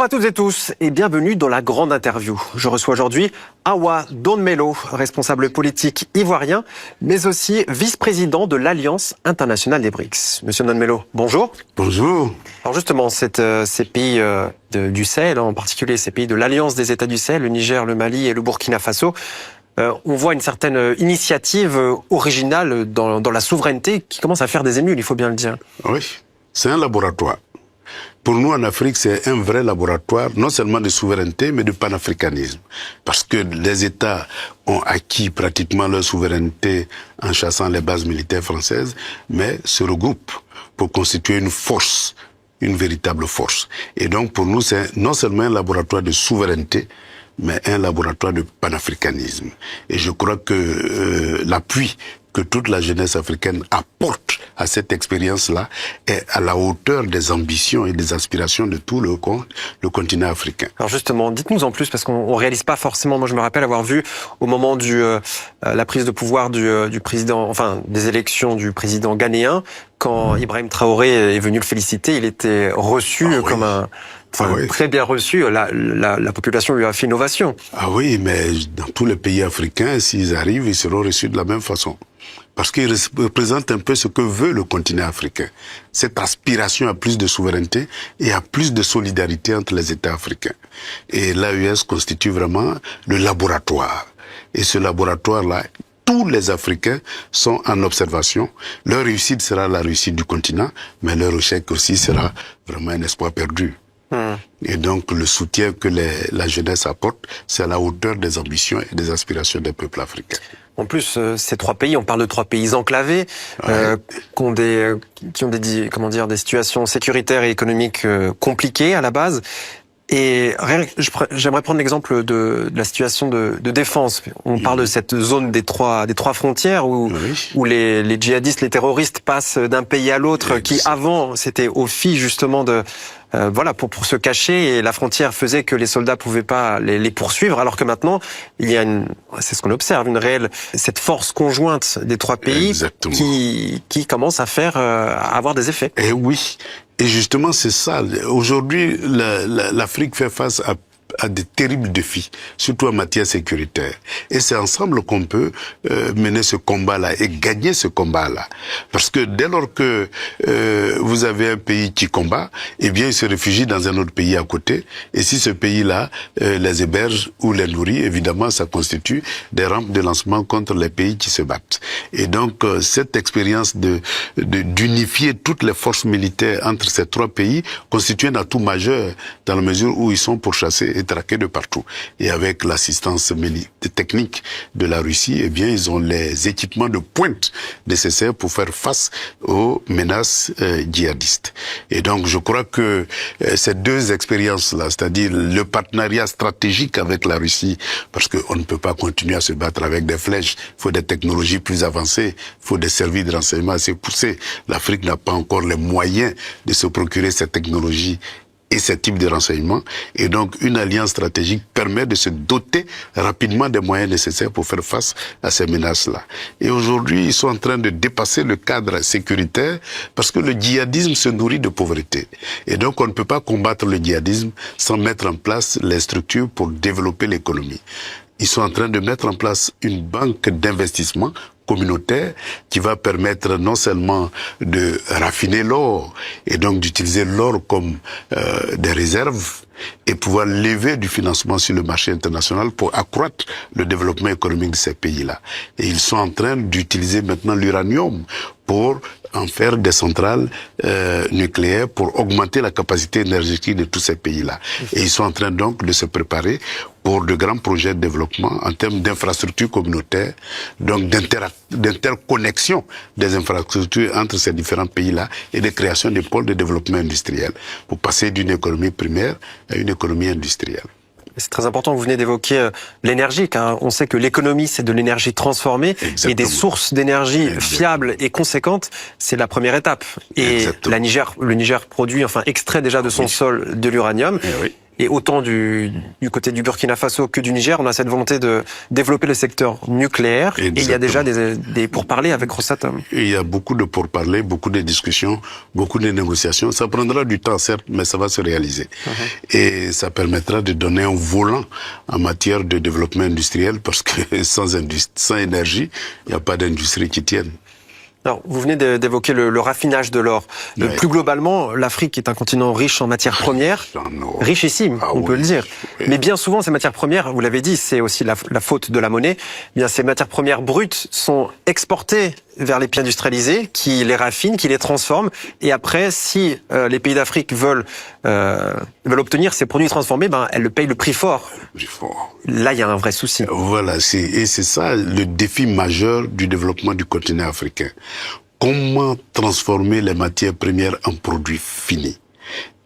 Bonjour à toutes et tous et bienvenue dans la grande interview. Je reçois aujourd'hui Awa Donmelo, responsable politique ivoirien, mais aussi vice-président de l'Alliance internationale des BRICS. Monsieur Donmelo, bonjour. Bonjour. Alors justement, ces pays du Sahel, en particulier ces pays de l'Alliance des États du Sahel, le Niger, le Mali et le Burkina Faso, on voit une certaine initiative originale dans la souveraineté qui commence à faire des émules, il faut bien le dire. Oui, c'est un laboratoire. Pour nous, en Afrique, c'est un vrai laboratoire, non seulement de souveraineté, mais de panafricanisme. Parce que les États ont acquis pratiquement leur souveraineté en chassant les bases militaires françaises, mais se regroupent pour constituer une force, une véritable force. Et donc, pour nous, c'est non seulement un laboratoire de souveraineté, mais un laboratoire de panafricanisme. Et je crois que l'appui que toute la jeunesse africaine apporte à cette expérience-là est à la hauteur des ambitions et des aspirations de tout le continent africain. Alors justement, dites-nous en plus, parce qu'on réalise pas forcément, moi je me rappelle avoir vu au moment la prise de pouvoir du président, enfin des élections du président ghanéen, quand Ibrahim Traoré est venu le féliciter, il était reçu comme un... très bien reçu, la population lui a fait une ovation. Ah oui, mais dans tous les pays africains, s'ils arrivent, ils seront reçus de la même façon. Parce qu'ils représentent un peu ce que veut le continent africain. Cette aspiration à plus de souveraineté et à plus de solidarité entre les États africains. Et l'AES constitue vraiment le laboratoire. Et ce laboratoire-là, tous les Africains sont en observation. Leur réussite sera la réussite du continent, mais leur échec aussi sera vraiment un espoir perdu. Et donc, le soutien que la jeunesse apporte, c'est à la hauteur des ambitions et des aspirations des peuples africains. En plus, ces trois pays, on parle de trois pays enclavés, qui ont des situations sécuritaires et économiques compliquées à la base. Et j'aimerais prendre l'exemple de la situation de défense. On parle de cette zone des trois frontières où les djihadistes, les terroristes passent d'un pays à l'autre, qui avant c'était au fil justement de pour se cacher, et la frontière faisait que les soldats pouvaient pas les poursuivre, alors que maintenant il y a c'est ce qu'on observe, cette force conjointe des trois pays qui commence à avoir des effets. Et oui. Et justement, c'est ça. Aujourd'hui, l'Afrique fait face à de terribles défis, surtout en matière sécuritaire. Et c'est ensemble qu'on peut mener ce combat-là et gagner ce combat-là. Parce que dès lors que vous avez un pays qui combat, eh bien, il se réfugie dans un autre pays à côté. Et si ce pays-là les héberge ou les nourrit, évidemment, ça constitue des rampes de lancement contre les pays qui se battent. Et donc, cette expérience d'unifier toutes les forces militaires entre ces trois pays constitue un atout majeur dans la mesure où ils sont pourchassés et traqués de partout. Et avec l'assistance technique de la Russie, eh bien, ils ont les équipements de pointe nécessaires pour faire face aux menaces djihadistes. Et donc, je crois que ces deux expériences-là, c'est-à-dire le partenariat stratégique avec la Russie, parce qu'on ne peut pas continuer à se battre avec des flèches, il faut des technologies plus avancées, il faut des services de renseignement assez poussés. L'Afrique n'a pas encore les moyens de se procurer ces technologies et ce type de renseignements. Et donc, une alliance stratégique permet de se doter rapidement des moyens nécessaires pour faire face à ces menaces-là. Et aujourd'hui, ils sont en train de dépasser le cadre sécuritaire parce que le djihadisme se nourrit de pauvreté. Et donc, on ne peut pas combattre le djihadisme sans mettre en place les structures pour développer l'économie. Ils sont en train de mettre en place une banque d'investissement communautaire qui va permettre non seulement de raffiner l'or et donc d'utiliser l'or comme des réserves et pouvoir lever du financement sur le marché international pour accroître le développement économique de ces pays-là. Et ils sont en train d'utiliser maintenant l'uranium pour en faire des centrales nucléaires pour augmenter la capacité énergétique de tous ces pays-là. Et ils sont en train donc de se préparer pour de grands projets de développement en termes d'infrastructures communautaires, donc d'interconnexion des infrastructures entre ces différents pays-là et de création de pôles de développement industriel pour passer d'une économie primaire à une économie industrielle. C'est très important, vous venez d'évoquer l'énergie, car on sait que l'économie, c'est de l'énergie transformée. Exactement. Et des sources d'énergie fiables et conséquentes, c'est la première étape. Et le Niger produit, extrait déjà de son sol de l'uranium. Et autant du côté du Burkina Faso que du Niger, on a cette volonté de développer le secteur nucléaire. Exactement. Et il y a déjà des pourparlers avec Rosatom. Il y a beaucoup de pourparlers, beaucoup de discussions, beaucoup de négociations. Ça prendra du temps, certes, mais ça va se réaliser. Et ça permettra de donner un volant en matière de développement industriel, parce que sans énergie, il n'y a pas d'industrie qui tienne. Alors, vous venez d'évoquer le raffinage de l'or. Ouais. Plus globalement, l'Afrique est un continent riche en matières premières, richissime, on peut le dire. Oui. Mais bien souvent, ces matières premières, vous l'avez dit, c'est aussi la faute de la monnaie. Eh bien, ces matières premières brutes sont exportées vers les pays industrialisés, qui les raffinent, qui les transforment. Et après, si les pays d'Afrique veulent obtenir ces produits transformés, elles le payent le prix fort. Là, il y a un vrai souci. Voilà, c'est ça le défi majeur du développement du continent africain. Comment transformer les matières premières en produits finis?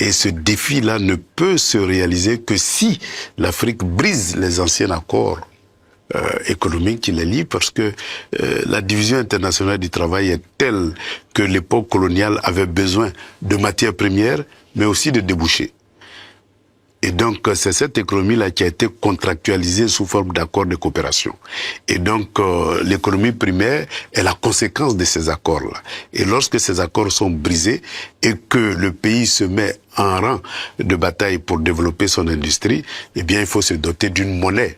Et ce défi-là ne peut se réaliser que si l'Afrique brise les anciens accords économiques qui les lient, parce que la division internationale du travail est telle que l'époque coloniale avait besoin de matières premières, mais aussi de débouchés. Et donc, c'est cette économie-là qui a été contractualisée sous forme d'accords de coopération. Et donc, l'économie primaire est la conséquence de ces accords-là. Et lorsque ces accords sont brisés et que le pays se met en rang de bataille pour développer son industrie, eh bien, il faut se doter d'une monnaie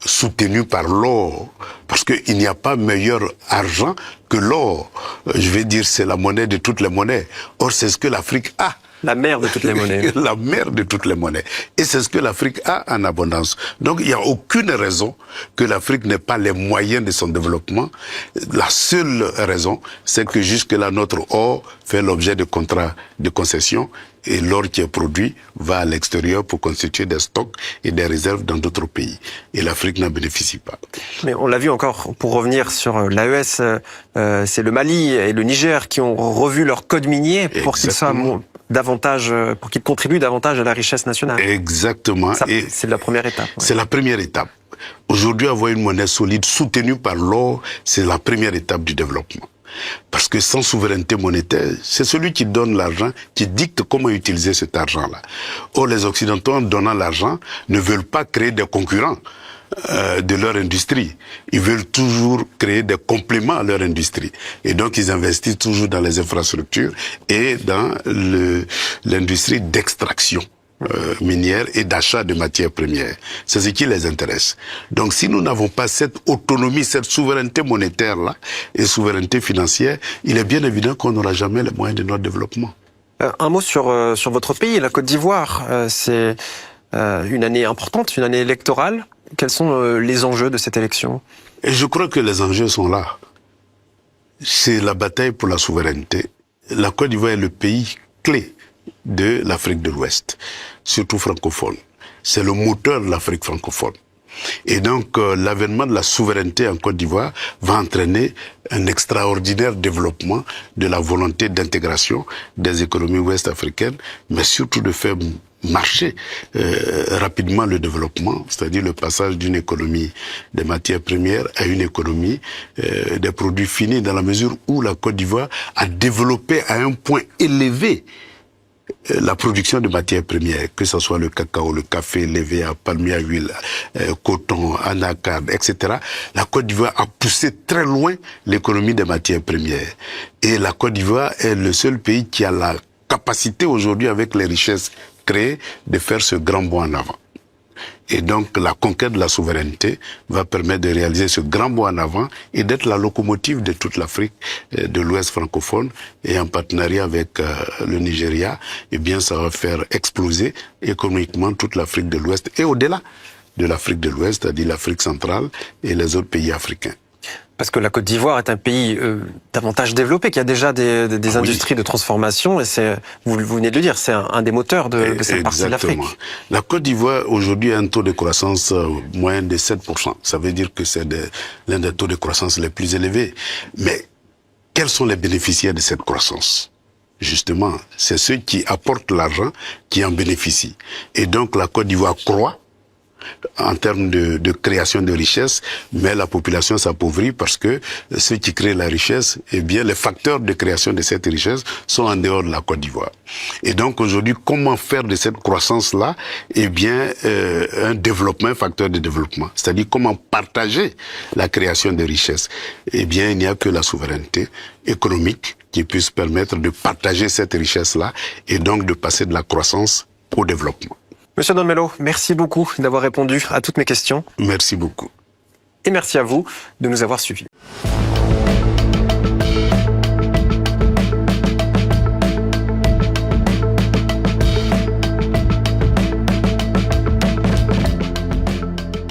soutenue par l'or. Parce qu'il n'y a pas meilleur argent que l'or. Je vais dire, c'est la monnaie de toutes les monnaies. Or, c'est ce que l'Afrique a. La mère de toutes les monnaies. La mère de toutes les monnaies. Et c'est ce que l'Afrique a en abondance. Donc, il n'y a aucune raison que l'Afrique n'ait pas les moyens de son développement. La seule raison, c'est que jusque-là, notre or fait l'objet de contrats de concession et l'or qui est produit va à l'extérieur pour constituer des stocks et des réserves dans d'autres pays. Et l'Afrique n'en bénéficie pas. Mais on l'a vu encore, pour revenir sur l'AES, c'est le Mali et le Niger qui ont revu leur code minier pour qu'ils soient davantage, pour qu'ils contribuent davantage à la richesse nationale. Exactement. C'est la première étape. Ouais. C'est la première étape. Aujourd'hui, avoir une monnaie solide soutenue par l'or, c'est la première étape du développement. Parce que sans souveraineté monétaire, c'est celui qui donne l'argent qui dicte comment utiliser cet argent-là. Or, les Occidentaux, en donnant l'argent, ne veulent pas créer des concurrents de leur industrie. Ils veulent toujours créer des compléments à leur industrie. Et donc, ils investissent toujours dans les infrastructures et dans l'industrie d'extraction minière et d'achat de matières premières. C'est ce qui les intéresse. Donc, si nous n'avons pas cette autonomie, cette souveraineté monétaire-là et souveraineté financière, il est bien évident qu'on n'aura jamais les moyens de notre développement. Un mot sur votre pays, la Côte d'Ivoire. C'est une année importante, une année électorale. Quels sont les enjeux de cette élection? Et je crois que les enjeux sont là. C'est la bataille pour la souveraineté. La Côte d'Ivoire est le pays clé de l'Afrique de l'Ouest, surtout francophone. C'est le moteur de l'Afrique francophone. Et donc, l'avènement de la souveraineté en Côte d'Ivoire va entraîner un extraordinaire développement de la volonté d'intégration des économies ouest-africaines, mais surtout de faire marcher rapidement le développement, c'est-à-dire le passage d'une économie des matières premières à une économie des produits finis, dans la mesure où la Côte d'Ivoire a développé à un point élevé la production de matières premières, que ce soit le cacao, le café, l'EVA, palmier à huile, coton, anacarde, etc. La Côte d'Ivoire a poussé très loin l'économie des matières premières. Et la Côte d'Ivoire est le seul pays qui a la capacité aujourd'hui, avec les richesses créées, de faire ce grand bond en avant. Et donc, la conquête de la souveraineté va permettre de réaliser ce grand bond en avant et d'être la locomotive de toute l'Afrique de l'Ouest francophone. Et en partenariat avec le Nigeria, eh bien, ça va faire exploser économiquement toute l'Afrique de l'Ouest et au-delà de l'Afrique de l'Ouest, c'est-à-dire l'Afrique centrale et les autres pays africains. Parce que la Côte d'Ivoire est un pays davantage développé, qui a déjà des industries de transformation, et vous venez de le dire, c'est un des moteurs de cette partie de l'Afrique. La Côte d'Ivoire aujourd'hui a un taux de croissance moyen de 7%. Ça veut dire que c'est l'un des taux de croissance les plus élevés. Mais quels sont les bénéficiaires de cette croissance? Justement, c'est ceux qui apportent l'argent qui en bénéficient. Et donc la Côte d'Ivoire croît, en termes de création de richesse, mais la population s'appauvrit parce que ceux qui créent la richesse, eh bien, les facteurs de création de cette richesse sont en dehors de la Côte d'Ivoire. Et donc aujourd'hui, comment faire de cette croissance-là, eh bien, un développement, un facteur de développement, c'est-à-dire comment partager la création de richesses. Eh bien, il n'y a que la souveraineté économique qui puisse permettre de partager cette richesse-là et donc de passer de la croissance au développement. Monsieur Don Melo, merci beaucoup d'avoir répondu à toutes mes questions. Merci beaucoup. Et merci à vous de nous avoir suivis.